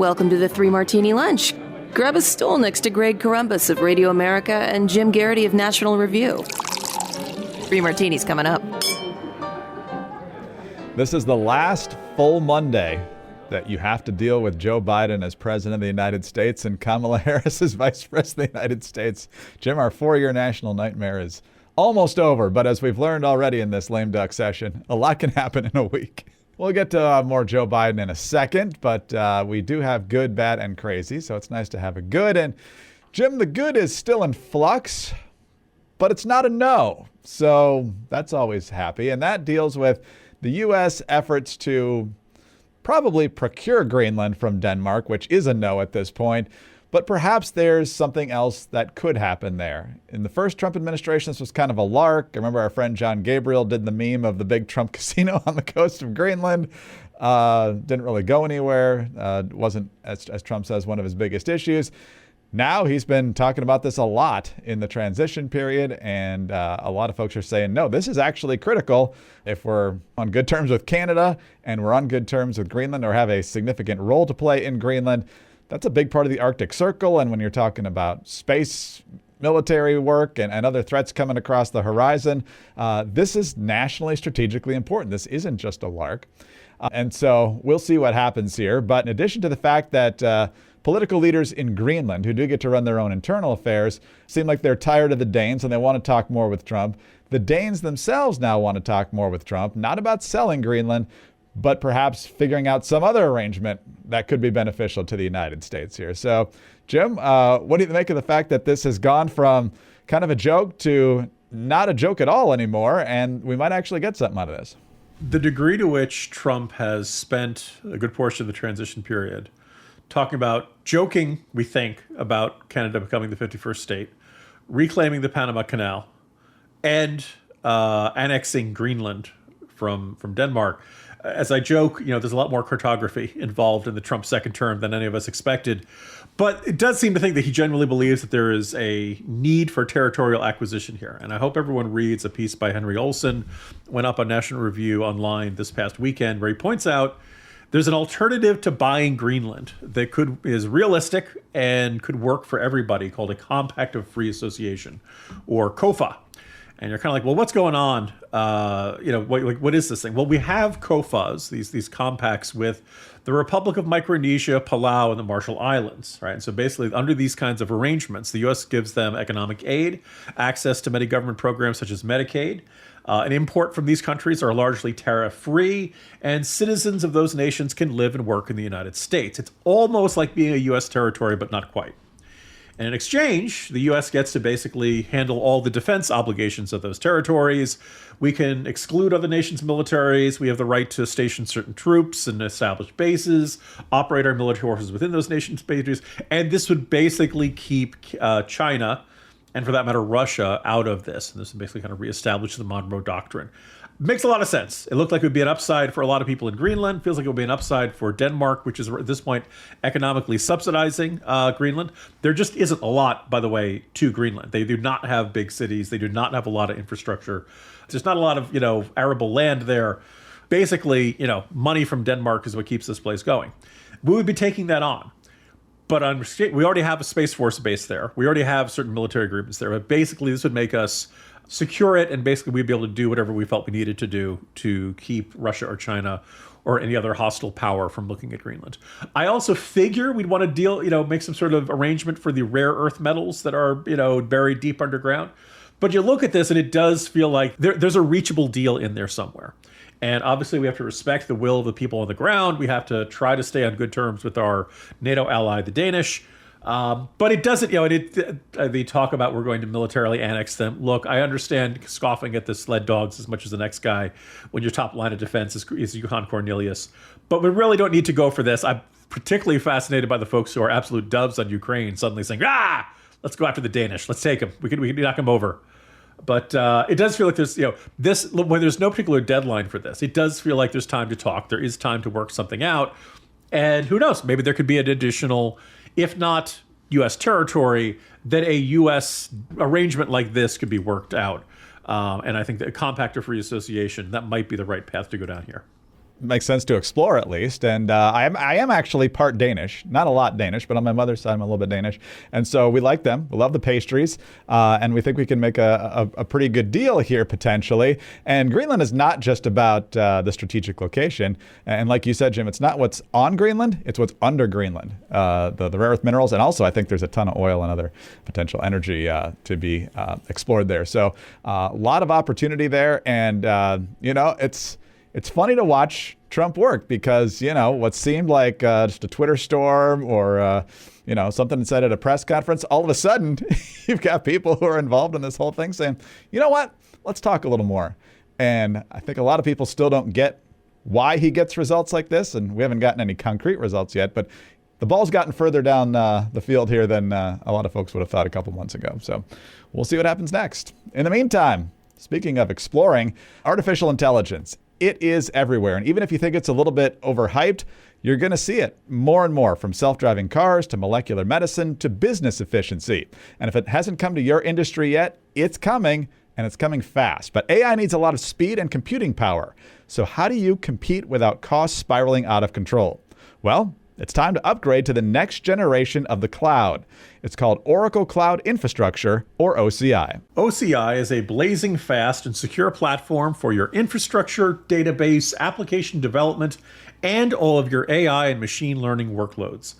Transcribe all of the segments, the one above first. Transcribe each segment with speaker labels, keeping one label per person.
Speaker 1: Welcome to the Three Martini Lunch. Grab a stool next to Greg Columbus of Radio America and Jim Garrity of National Review. Three Martinis coming up.
Speaker 2: This is the last full Monday that you have to deal with Joe Biden as president of the United States and Kamala Harris as vice president of the United States. Jim, our 4-year national nightmare is almost over, but as we've learned already in this lame duck session, a lot can happen in a week. We'll get to more Joe Biden in a second, but we do have good, bad, and crazy, so it's nice to have a good. And Jim, the good is still in flux, but it's not a no, so that's always happy. And that deals with the U.S. efforts to probably procure Greenland from Denmark, which is a no at this point. But perhaps there's something else that could happen there. In the first Trump administration, this was kind of a lark. I remember our friend John Gabriel did the meme of the big Trump casino on the coast of Greenland. Didn't really go anywhere. Wasn't, as Trump says, one of his biggest issues. Now he's been talking about this a lot in the transition period, and a lot of folks are saying, no, this is actually critical. If we're on good terms with Canada and we're on good terms with Greenland or have a significant role to play in Greenland, that's a big part of the Arctic Circle. And when you're talking about space, military work, and other threats coming across the horizon, this is nationally strategically important. This isn't just a lark. And so we'll see what happens here. But in addition to the fact that political leaders in Greenland, who do get to run their own internal affairs, seem like they're tired of the Danes and they want to talk more with Trump, the Danes themselves now want to talk more with Trump, not about selling Greenland, but perhaps figuring out some other arrangement that could be beneficial to the United States here. So, Jim, what do you make of the fact that this has gone from kind of a joke to not a joke at all anymore, and we might actually get something out of this?
Speaker 3: The degree to which Trump has spent a good portion of the transition period talking about, joking, we think, about Canada becoming the 51st state, reclaiming the Panama Canal, and annexing Greenland from Denmark. As I joke, there's a lot more cartography involved in the Trump second term than any of us expected. But it does seem to think that he genuinely believes that there is a need for territorial acquisition here. And I hope everyone reads a piece by Henry Olsen, went up on National Review online this past weekend, where he points out there's an alternative to buying Greenland that is realistic and could work for everybody, called a Compact of Free Association, or COFA. And you're kind of like, well, what's going on? What is this thing? Well, we have COFAs, these compacts with the Republic of Micronesia, Palau, and the Marshall Islands, right? And so basically, under these kinds of arrangements, the U.S. gives them economic aid, access to many government programs such as Medicaid. And import from these countries are largely tariff-free, and citizens of those nations can live and work in the United States. It's almost like being a U.S. territory, but not quite. And in exchange, the U.S. gets to basically handle all the defense obligations of those territories. We can exclude other nations' militaries. We have the right to station certain troops and establish bases, operate our military forces within those nations' bases. And this would basically keep China, and for that matter, Russia, out of this. And this would basically kind of reestablish the Monroe Doctrine. Makes a lot of sense. It looked like it would be an upside for a lot of people in Greenland. Feels like it would be an upside for Denmark, which is at this point economically subsidizing Greenland. There just isn't a lot, by the way, to Greenland. They do not have big cities. They do not have a lot of infrastructure. There's not a lot of, arable land there. Basically, money from Denmark is what keeps this place going. We would be taking that on. But we already have a Space Force base there. We already have certain military agreements there. But basically, this would make us secure it, and basically we'd be able to do whatever we felt we needed to do to keep Russia or China or any other hostile power from looking at Greenland. I also figure we'd want to make some sort of arrangement for the rare earth metals that are, buried deep underground. But you look at this and it does feel like there's a reachable deal in there somewhere. And obviously we have to respect the will of the people on the ground. We have to try to stay on good terms with our NATO ally, the Danish. But it doesn't, they talk about we're going to militarily annex them. Look, I understand scoffing at the sled dogs as much as the next guy when your top line of defense is Johan Cornelius. But we really don't need to go for this. I'm particularly fascinated by the folks who are absolute doves on Ukraine suddenly saying, let's go after the Danish. Let's take them. We can knock them over. But it does feel like there's, when there's no particular deadline for this, it does feel like there's time to talk. There is time to work something out. And who knows, maybe there could be an additional, if not U.S. territory, that a U.S. arrangement like this could be worked out. And I think that a Compact of Free Association, that might be the right path to go down here.
Speaker 2: makes sense to explore at least. And I am actually part Danish, not a lot Danish, but on my mother's side, I'm a little bit Danish. And so we like them. We love the pastries. And we think we can make a pretty good deal here potentially. And Greenland is not just about the strategic location. And like you said, Jim, it's not what's on Greenland, it's what's under Greenland, the rare earth minerals. And also I think there's a ton of oil and other potential energy to be explored there. So a lot of opportunity there. And, it's funny to watch Trump work because, what seemed like just a Twitter storm or, something said at a press conference, all of a sudden you've got people who are involved in this whole thing saying, you know what, let's talk a little more. And I think a lot of people still don't get why he gets results like this. And we haven't gotten any concrete results yet, but the ball's gotten further down the field here than a lot of folks would have thought a couple months ago. So we'll see what happens next. In the meantime, speaking of exploring, artificial intelligence. It is everywhere. And even if you think it's a little bit overhyped, you're going to see it more and more, from self-driving cars to molecular medicine to business efficiency. And if it hasn't come to your industry yet, it's coming, and it's coming fast. But AI needs a lot of speed and computing power. So how do you compete without costs spiraling out of control? Well, it's time to upgrade to the next generation of the cloud. It's called Oracle Cloud Infrastructure, or OCI.
Speaker 3: OCI is a blazing fast and secure platform for your infrastructure, database, application development, and all of your AI and machine learning workloads.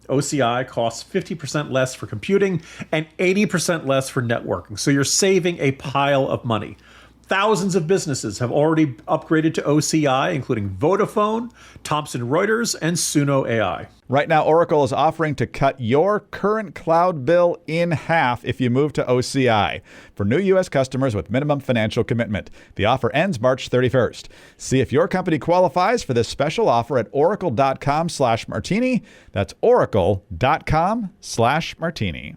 Speaker 3: OCI costs 50% less for computing and 80% less for networking, so you're saving a pile of money. Thousands of businesses have already upgraded to OCI, including Vodafone, Thomson Reuters, and Suno AI.
Speaker 2: Right now, Oracle is offering to cut your current cloud bill in half if you move to OCI for new U.S. customers with minimum financial commitment. The offer ends March 31st. See if your company qualifies for this special offer at oracle.com/martini. That's oracle.com/martini.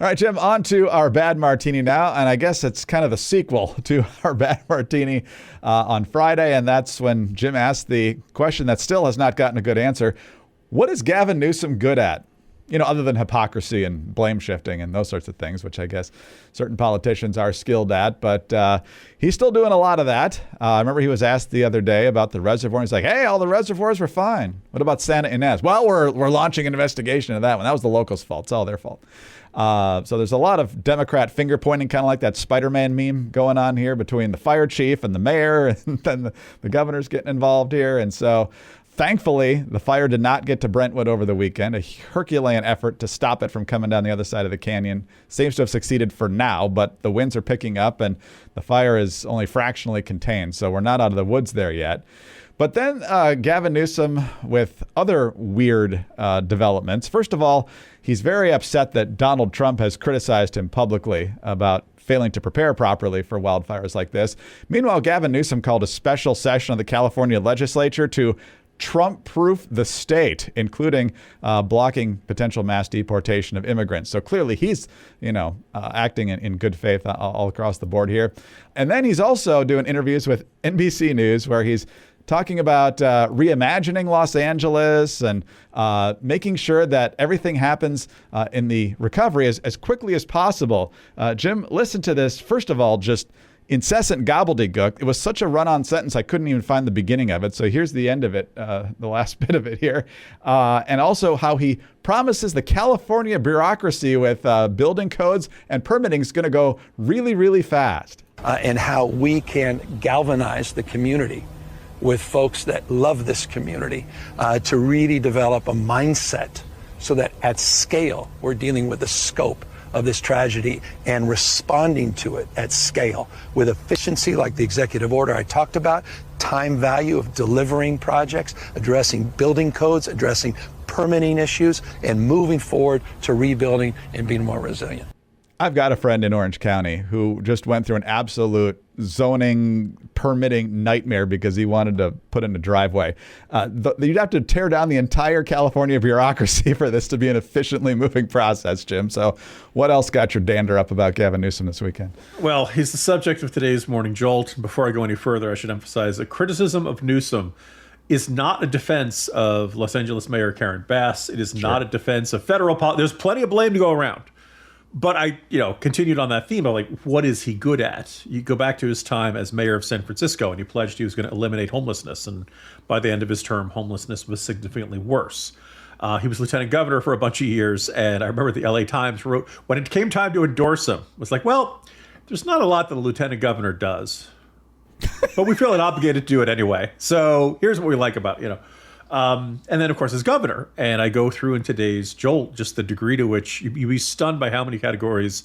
Speaker 2: All right, Jim, on to our Bad Martini now. And I guess it's kind of the sequel to our Bad Martini on Friday. And that's when Jim asked the question that still has not gotten a good answer. What is Gavin Newsom good at? Other than hypocrisy and blame shifting and those sorts of things, which I guess certain politicians are skilled at. But he's still doing a lot of that. I remember he was asked the other day about the reservoir. He's like, hey, all the reservoirs were fine. What about Santa Ynez? Well, we're launching an investigation of that one. That was the locals' fault. It's all their fault. So there's a lot of Democrat finger pointing, kind of like that Spider-Man meme going on here between the fire chief and the mayor, and then the governor's getting involved here. And so thankfully, the fire did not get to Brentwood over the weekend. A Herculean effort to stop it from coming down the other side of the canyon seems to have succeeded for now, but the winds are picking up and the fire is only fractionally contained. So we're not out of the woods there yet. But then Gavin Newsom with other weird developments. First of all, he's very upset that Donald Trump has criticized him publicly about failing to prepare properly for wildfires like this. Meanwhile, Gavin Newsom called a special session of the California legislature to Trump-proof the state, including blocking potential mass deportation of immigrants. So clearly he's, acting in good faith all across the board here. And then he's also doing interviews with NBC News where he's talking about reimagining Los Angeles and making sure that everything happens in the recovery as quickly as possible. Jim, listen to this. First of all, just incessant gobbledygook. It was such a run-on sentence, I couldn't even find the beginning of it. So here's the end of it, the last bit of it here. And also how he promises the California bureaucracy with building codes and permitting is going to go really, really fast.
Speaker 4: And how we can galvanize the community with folks that love this community to really develop a mindset so that at scale, we're dealing with the scope of this tragedy and responding to it at scale with efficiency like the executive order I talked about, time value of delivering projects, addressing building codes, addressing permitting issues, and moving forward to rebuilding and being more resilient.
Speaker 2: I've got a friend in Orange County who just went through an absolute zoning permitting nightmare because he wanted to put in a driveway. You'd have to tear down the entire California bureaucracy for this to be an efficiently moving process, Jim. So what else got your dander up about Gavin Newsom this weekend?
Speaker 3: Well, he's the subject of today's Morning Jolt. Before I go any further, I should emphasize a criticism of Newsom is not a defense of Los Angeles Mayor Karen Bass. It is not a defense of federal policy. There's plenty of blame to go around. But I, continued on that theme of like, what is he good at? You go back to his time as mayor of San Francisco, and he pledged he was going to eliminate homelessness. And by the end of his term, homelessness was significantly worse. He was lieutenant governor for a bunch of years. And I remember the LA Times wrote, when it came time to endorse him, it was like, well, there's not a lot that a lieutenant governor does, but we feel obligated to do it anyway. So here's what we like about, and then, of course, as governor. And I go through in today's Jolt just the degree to which you'd be stunned by how many categories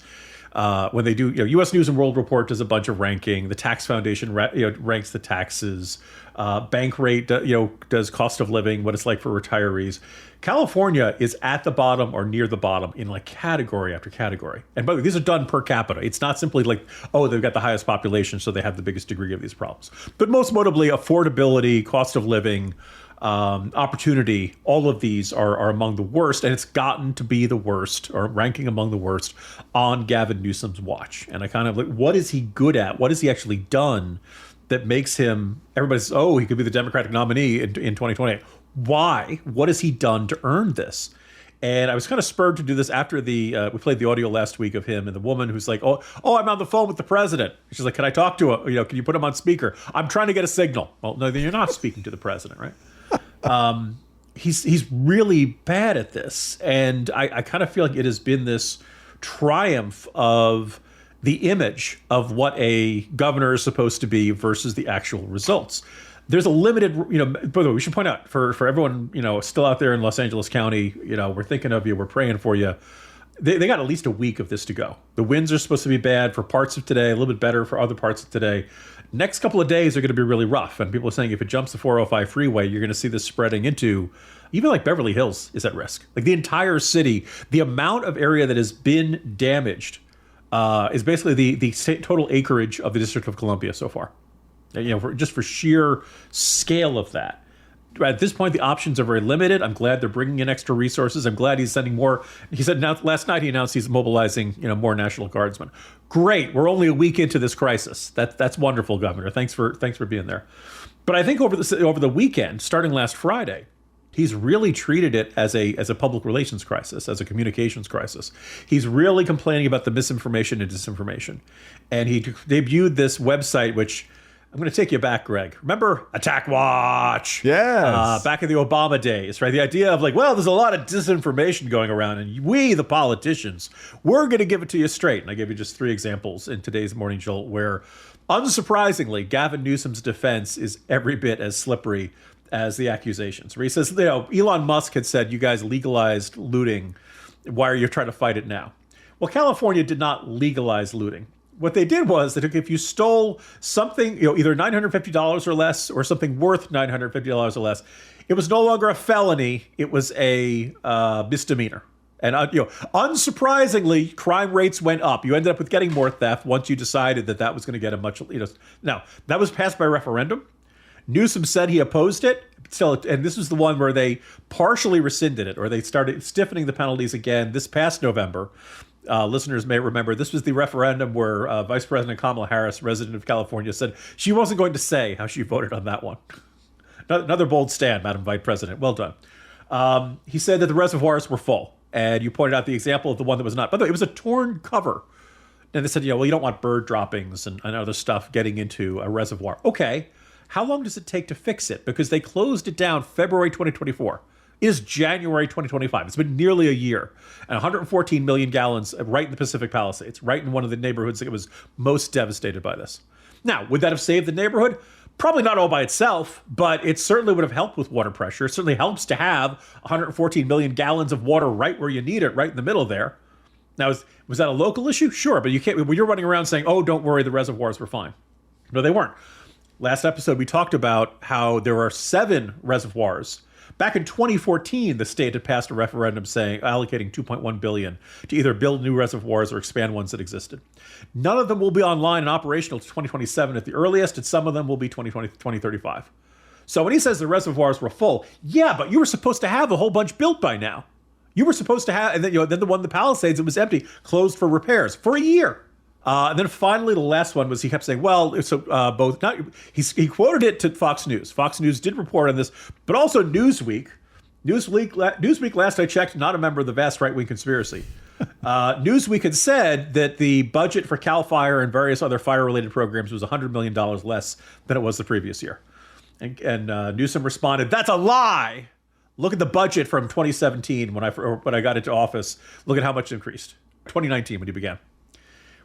Speaker 3: when they do. U.S. News and World Report does a bunch of ranking. The Tax Foundation ranks the taxes. Bank Rate does cost of living, what it's like for retirees. California is at the bottom or near the bottom in like category after category. And by the way, these are done per capita. It's not simply like, oh, they've got the highest population, so they have the biggest degree of these problems. But most notably, affordability, cost of living, opportunity, all of these are among the worst, and it's gotten to be the worst, or ranking among the worst, on Gavin Newsom's watch. And I kind of like, what is he good at? What has he actually done that makes him, everybody says, oh, he could be the Democratic nominee in 2028. Why? What has he done to earn this? And I was kind of spurred to do this after we played the audio last week of him and the woman who's like, oh, I'm on the phone with the president. She's like, can I talk to him? Can you put him on speaker? I'm trying to get a signal. Well, no, then you're not speaking to the president, right? He's really bad at this. And I kind of feel like it has been this triumph of the image of what a governor is supposed to be versus the actual results. There's a limited, by the way, we should point out for everyone, still out there in Los Angeles County, we're thinking of you, we're praying for you. They got at least a week of this to go. The winds are supposed to be bad for parts of today, a little bit better for other parts of today. Next couple of days are going to be really rough. And people are saying if it jumps the 405 freeway, you're going to see this spreading into even like Beverly Hills is at risk. Like the entire city, the amount of area that has been damaged is basically the total acreage of the District of Columbia so far. Just for sheer scale of that. At this point, the options are very limited. I'm glad they're bringing in extra resources. I'm glad he's sending more. He said last night he announced he's mobilizing, more National Guardsmen. Great. We're only a week into this crisis. That's wonderful, Governor. Thanks for being there. But I think over the weekend, starting last Friday, he's really treated it as a public relations crisis, as a communications crisis. He's really complaining about the misinformation and disinformation, and he debuted this website which. I'm going to take you back, Greg. Remember Attack Watch?
Speaker 2: Yes.
Speaker 3: Back in the Obama days, right? The idea of like, well, there's a lot of disinformation going around, and we, the politicians, we're going to give it to you straight. And I gave you just 3 examples in today's Morning Jolt where, unsurprisingly, Gavin Newsom's defense is every bit as slippery as the accusations. Where he says, Elon Musk had said, you guys legalized looting. Why are you trying to fight it now? Well, California did not legalize looting. What they did was they took, if you stole something, either $950 or less or something worth $950 or less, it was no longer a felony. It was a misdemeanor. And, unsurprisingly, crime rates went up. You ended up with getting more theft once you decided that was going to get a much, Now, that was passed by referendum. Newsom said he opposed it. Still, and this was the one where they partially rescinded it, or they started stiffening the penalties again this past November. Listeners may remember this was the referendum where Vice President Kamala Harris, resident of California, said she wasn't going to say how she voted on that one. Another bold stand, Madam Vice President. Well done. He said that the reservoirs were full. And you pointed out the example of the one that was not. By the way, it was a torn cover. And they said, you don't want bird droppings and other stuff getting into a reservoir. Okay. How long does it take to fix it? Because they closed it down February 2024. It is January 2025. It's been nearly a year. And 114 million gallons right in the Pacific Palisades, right in one of the neighborhoods that was most devastated by this. Now, would that have saved the neighborhood? Probably not all by itself, but it certainly would have helped with water pressure. It certainly helps to have 114 million gallons of water right where you need it, right in the middle there. Now, was that a local issue? Sure, but you can't. When you're running around saying, oh, don't worry, the reservoirs were fine. No, they weren't. Last episode, we talked about how there are 7 reservoirs. Back in 2014, the state had passed a referendum saying allocating $2.1 billion to either build new reservoirs or expand ones that existed. None of them will be online and operational to 2027 at the earliest, and some of them will be 2035. So when he says the reservoirs were full, yeah, but you were supposed to have a whole bunch built by now. You were supposed to have, and then then the one in the Palisades, it was empty, closed for repairs for a year. And then finally, the last one was he kept saying, well, so both, he quoted it to Fox News. Fox News did report on this, but also Newsweek. Newsweek, last I checked, not a member of the vast right-wing conspiracy. Newsweek had said that the budget for CAL FIRE and various other fire-related programs was $100 million less than it was the previous year. And Newsom responded, "That's a lie. Look at the budget from 2017 when I got into office. Look at how much it increased. 2019 when you began."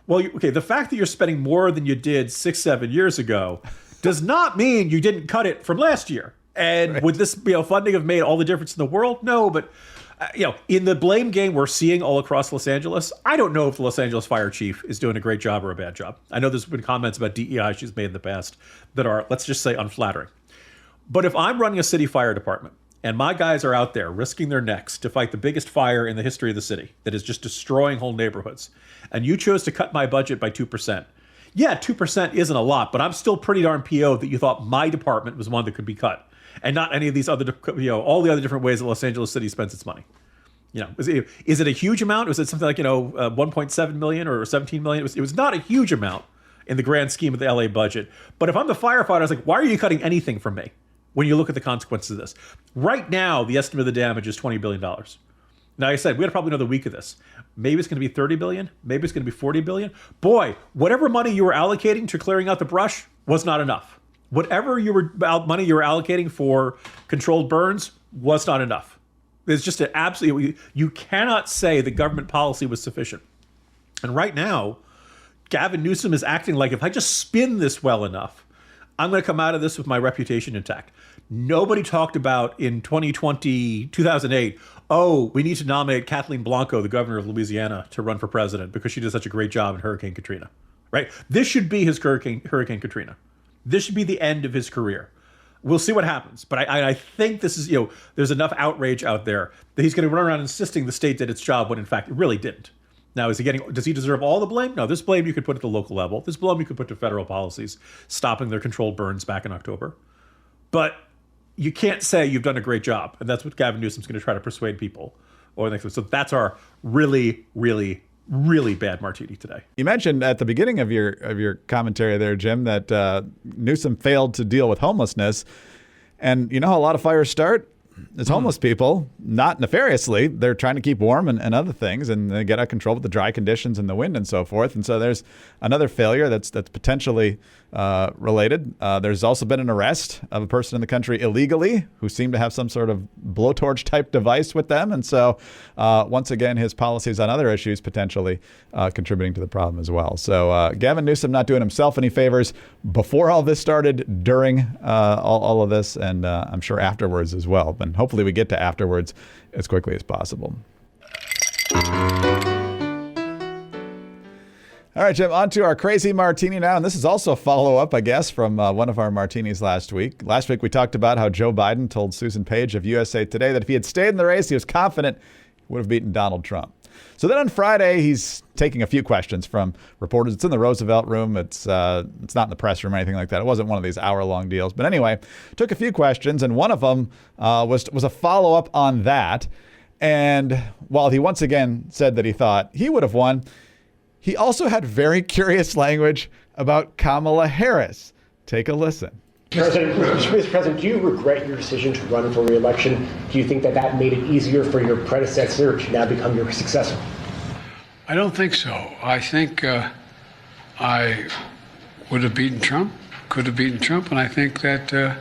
Speaker 3: Well, the fact that you're spending more than you did 6-7 years ago does not mean you didn't cut it from last year. And would this funding have made all the difference in the world? No, but in the blame game we're seeing all across Los Angeles, I don't know if the Los Angeles fire chief is doing a great job or a bad job. I know there's been comments about DEI she's made in the past that are, let's just say, unflattering. But if I'm running a city fire department and my guys are out there risking their necks to fight the biggest fire in the history of the city that is just destroying whole neighborhoods, and you chose to cut my budget by 2%, yeah, 2% isn't a lot, but I'm still pretty darn PO'd that you thought my department was one that could be cut, and not any of these other, all the other different ways that Los Angeles City spends its money. Is it a huge amount? Was it something like 1.7 million or 17 million? It was not a huge amount in the grand scheme of the LA budget. But if I'm the firefighter, I was like, why are you cutting anything from me? When you look at the consequences of this, right now the estimate of the damage is $20 billion. Now, like I said, we got probably another week of this. Maybe it's going to be 30 billion. Maybe it's going to be 40 billion. Boy, whatever money you were allocating to clearing out the brush was not enough. Whatever money you were allocating for controlled burns was not enough. There's just an absolutely, you cannot say the government policy was sufficient. And right now, Gavin Newsom is acting like, if I just spin this well enough, I'm going to come out of this with my reputation intact. Nobody talked about in 2008, we need to nominate Kathleen Blanco, the governor of Louisiana, to run for president because she did such a great job in Hurricane Katrina, right? This should be his Hurricane Katrina. This should be the end of his career. We'll see what happens. But I think this is, there's enough outrage out there that he's going to run around insisting the state did its job when in fact it really didn't. Now, does he deserve all the blame? No, this blame you could put at the local level. This blame you could put to federal policies, stopping their controlled burns back in October. But you can't say you've done a great job. And that's what Gavin Newsom's going to try to persuade people. So that's our really, really, really bad martini today.
Speaker 2: You mentioned at the beginning of your commentary there, Jim, that Newsom failed to deal with homelessness. And you know how a lot of fires start? It's homeless people, not nefariously. They're trying to keep warm and other things, and they get out of control with the dry conditions and the wind and so forth. And so there's another failure that's potentially related. There's also been an arrest of a person in the country illegally who seemed to have some sort of blowtorch type device with them. And so once again, his policies on other issues potentially contributing to the problem as well. So Gavin Newsom not doing himself any favors before all this started, during all of this, and I'm sure afterwards as well. And hopefully we get to afterwards as quickly as possible. All right, Jim, on to our crazy martini now. And this is also a follow-up, I guess, from one of our martinis last week. Last week we talked about how Joe Biden told Susan Page of USA Today that if he had stayed in the race, he was confident he would have beaten Donald Trump. So then on Friday, he's taking a few questions from reporters. It's in the Roosevelt Room. It's not in the press room or anything like that. It wasn't one of these hour-long deals. But anyway, took a few questions, and one of them was a follow-up on that. And while he once again said that he thought he would have won, he also had very curious language about Kamala Harris. Take a listen.
Speaker 5: Mr. President, do you regret your decision to run for re-election? Do you think that made it easier for your predecessor to now become your successor?
Speaker 6: I don't think so. I think I would have beaten Trump, could have beaten Trump, and I think that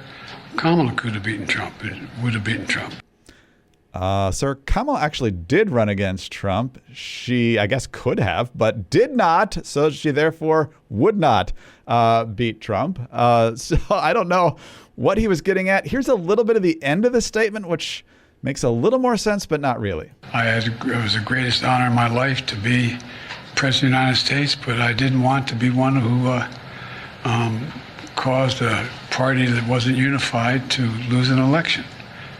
Speaker 6: Kamala could have beaten Trump, would have beaten Trump.
Speaker 2: Sir, Kamala actually did run against Trump. She, I guess, could have, but did not. So she therefore would not beat Trump. So I don't know what he was getting at. Here's a little bit of the end of the statement, which makes a little more sense, but not really.
Speaker 6: It was the greatest honor in my life to be President of the United States, but I didn't want to be one who caused a party that wasn't unified to lose an election.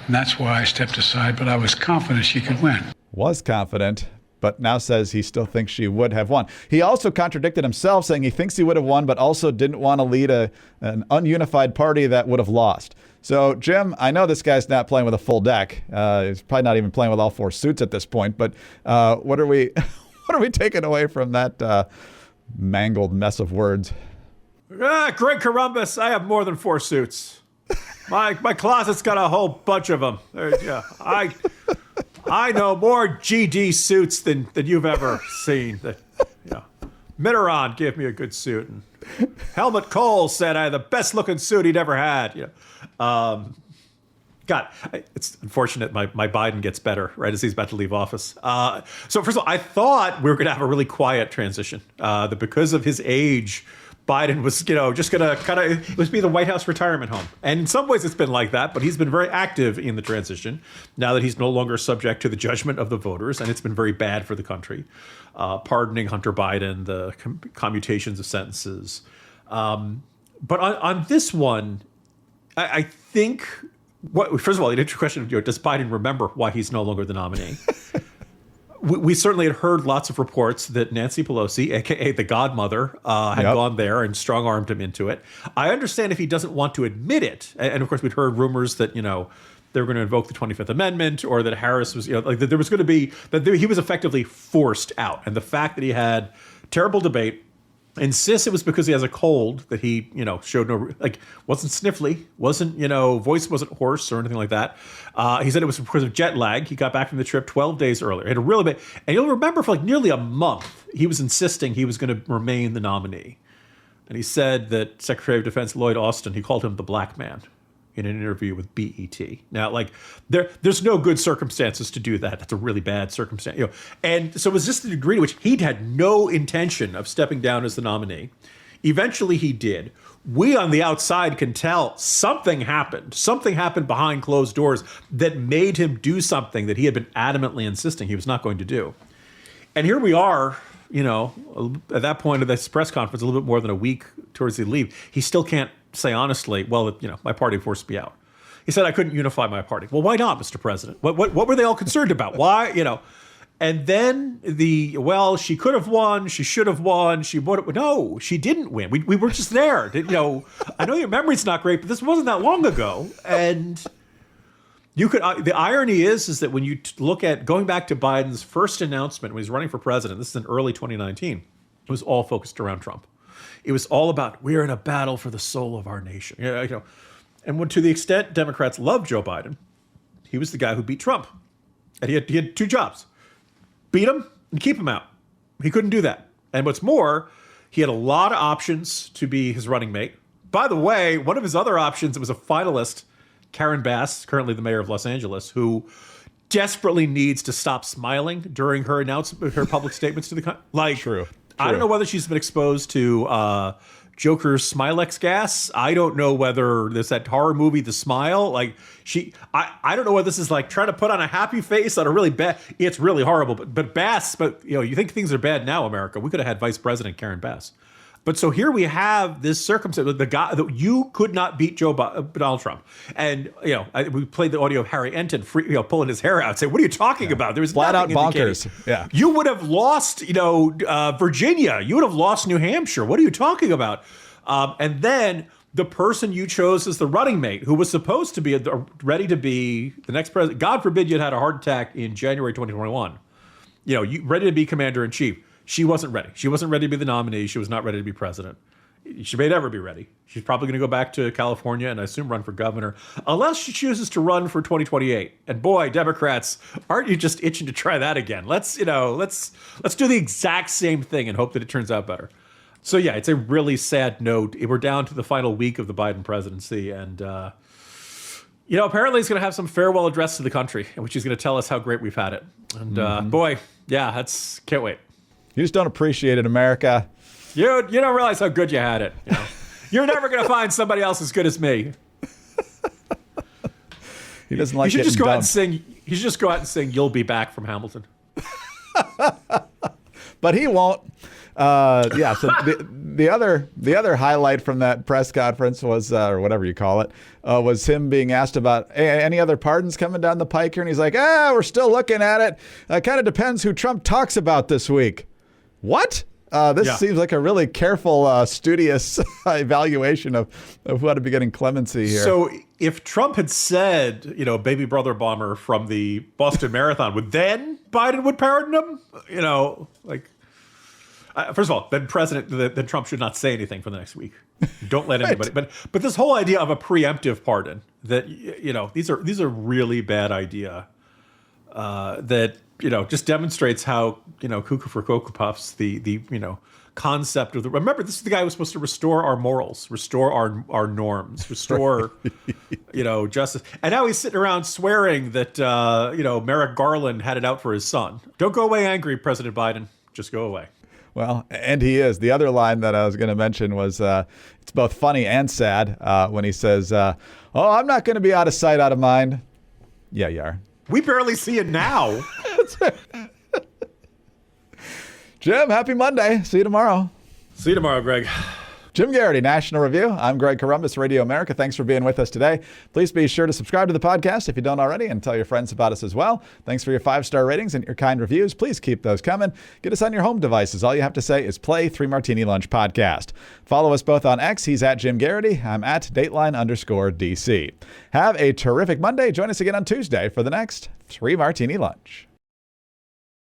Speaker 6: And that's why I stepped aside, but I was confident she could win.
Speaker 2: Was confident, but now says he still thinks she would have won. He also contradicted himself, saying he thinks he would have won, but also didn't want to lead an ununified party that would have lost. So, Jim, I know this guy's not playing with a full deck. He's probably not even playing with all four suits at this point. But what are we taking away from that mangled mess of words?
Speaker 3: Greg Columbus, I have more than 4 suits. My closet's got a whole bunch of them. I know more GD suits than you've ever seen. Mitterrand gave me a good suit. And Helmut Kohl said I had the best looking suit he'd ever had. God, it's unfortunate my Biden gets better right as he's about to leave office. So first of all, I thought we were going to have a really quiet transition. That because of his age, Biden was, just going to kind of, it was be the White House retirement home. And in some ways it's been like that, but he's been very active in the transition now that he's no longer subject to the judgment of the voters. And it's been very bad for the country. Pardoning Hunter Biden, the commutations of sentences. But on this one, I think, first of all, the interesting question, does Biden remember why he's no longer the nominee? We certainly had heard lots of reports that Nancy Pelosi, a.k.a. the godmother, had gone there and strong-armed him into it. I understand if he doesn't want to admit it. And, of course, we'd heard rumors that, they were going to invoke the 25th Amendment or that Harris was, that there was going to be, he was effectively forced out. And the fact that he had terrible debate, insists it was because he has a cold that he, showed no, wasn't sniffly, wasn't, voice wasn't hoarse or anything like that. He said it was because of jet lag. He got back from the trip 12 days earlier. It had a really bit, and you'll remember for nearly a month, he was insisting he was going to remain the nominee. And he said that Secretary of Defense Lloyd Austin, he called him the black man in an interview with BET. Now, there's no good circumstances to do that. That's a really bad circumstance. And so it was just the degree to which he'd had no intention of stepping down as the nominee. Eventually he did. We on the outside can tell something happened. Something happened behind closed doors that made him do something that he had been adamantly insisting he was not going to do. And here we are, at that point of this press conference, a little bit more than a week towards the leave. He still can't say honestly, well, my party forced me out. He said I couldn't unify my party. Well, why not, Mr. President? What were they all concerned about? Why, And then she could have won, she should have won, no, she didn't win. We were just there. I know your memory's not great, but this wasn't that long ago. And you could. The irony is that when you look at going back to Biden's first announcement when he's running for president, this is in early 2019, it was all focused around Trump. It was all about we're in a battle for the soul of our nation. And to the extent Democrats love Joe Biden, he was the guy who beat Trump, and he had two jobs: beat him and keep him out. He couldn't do that. And what's more, he had a lot of options to be his running mate. By the way, one of his other options was a finalist, Karen Bass, currently the mayor of Los Angeles, who desperately needs to stop smiling during her her public statements to the country. True. I don't know whether she's been exposed to Joker's Smilex gas. I don't know whether there's that horror movie, The Smile. I don't know whether this is trying to put on a happy face on a really bad. It's really horrible. But Bass. But you think things are bad now, America? We could have had Vice President Karen Bass. But so here we have this circumstance, the guy that you could not beat Donald Trump. And, we played the audio of Harry Enton, pulling his hair out and saying, what are you talking about? There was
Speaker 2: flat out
Speaker 3: nothing
Speaker 2: bonkers. Yeah.
Speaker 3: You would have lost, Virginia. You would have lost New Hampshire. What are you talking about? And then the person you chose as the running mate, who was supposed to be ready to be the next president, God forbid you had a heart attack in January 2021, you ready to be commander in chief. She wasn't ready. She wasn't ready to be the nominee. She was not ready to be president. She may never be ready. She's probably going to go back to California and I assume run for governor, unless she chooses to run for 2028. And boy, Democrats, aren't you just itching to try that again? Let's do the exact same thing and hope that it turns out better. So yeah, it's a really sad note. We're down to the final week of the Biden presidency, and apparently he's going to have some farewell address to the country, in which he's going to tell us how great we've had it. And boy, yeah, can't wait.
Speaker 2: You just don't appreciate it, America.
Speaker 3: You don't realize how good you had it. You're never going to find somebody else as good as me.
Speaker 2: He doesn't like.
Speaker 3: He should just go out and sing. He should just go out and sing "You'll Be Back" from Hamilton.
Speaker 2: But he won't. So the other highlight from that press conference was, or whatever you call it, was him being asked about any other pardons coming down the pike here, and he's like, we're still looking at it. It kind of depends who Trump talks about this week. What? This seems like a really careful, studious evaluation of who ought to be getting clemency here. So
Speaker 3: if Trump had said, baby brother bomber from the Boston Marathon, then Biden would pardon him? First of all, then Trump should not say anything for the next week. Don't let anybody. Right. But this whole idea of a preemptive pardon, that these are really bad idea. that just demonstrates how cuckoo for Cocoa Puffs, the concept of remember, this is the guy who was supposed to restore our morals, restore our norms, restore justice, and now he's sitting around swearing that Merrick Garland had it out for his son. Don't go away angry, President Biden. Just go away.
Speaker 2: Well, and he is. The other line that I was going to mention was it's both funny and sad when he says, "Oh, I'm not going to be out of sight, out of mind." Yeah, you are.
Speaker 3: We barely see it now.
Speaker 2: Jim, happy Monday. See you tomorrow.
Speaker 3: See you tomorrow, Greg.
Speaker 2: Jim Garrity, National Review. I'm Greg Columbus, Radio America. Thanks for being with us today. Please be sure to subscribe to the podcast if you don't already, and tell your friends about us as well. Thanks for your 5-star ratings and your kind reviews. Please keep those coming. Get us on your home devices. All you have to say is play 3 Martini Lunch podcast. Follow us both on X. He's at Jim Garrity. I'm at Dateline_DC. Have a terrific Monday. Join us again on Tuesday for the next 3 Martini Lunch.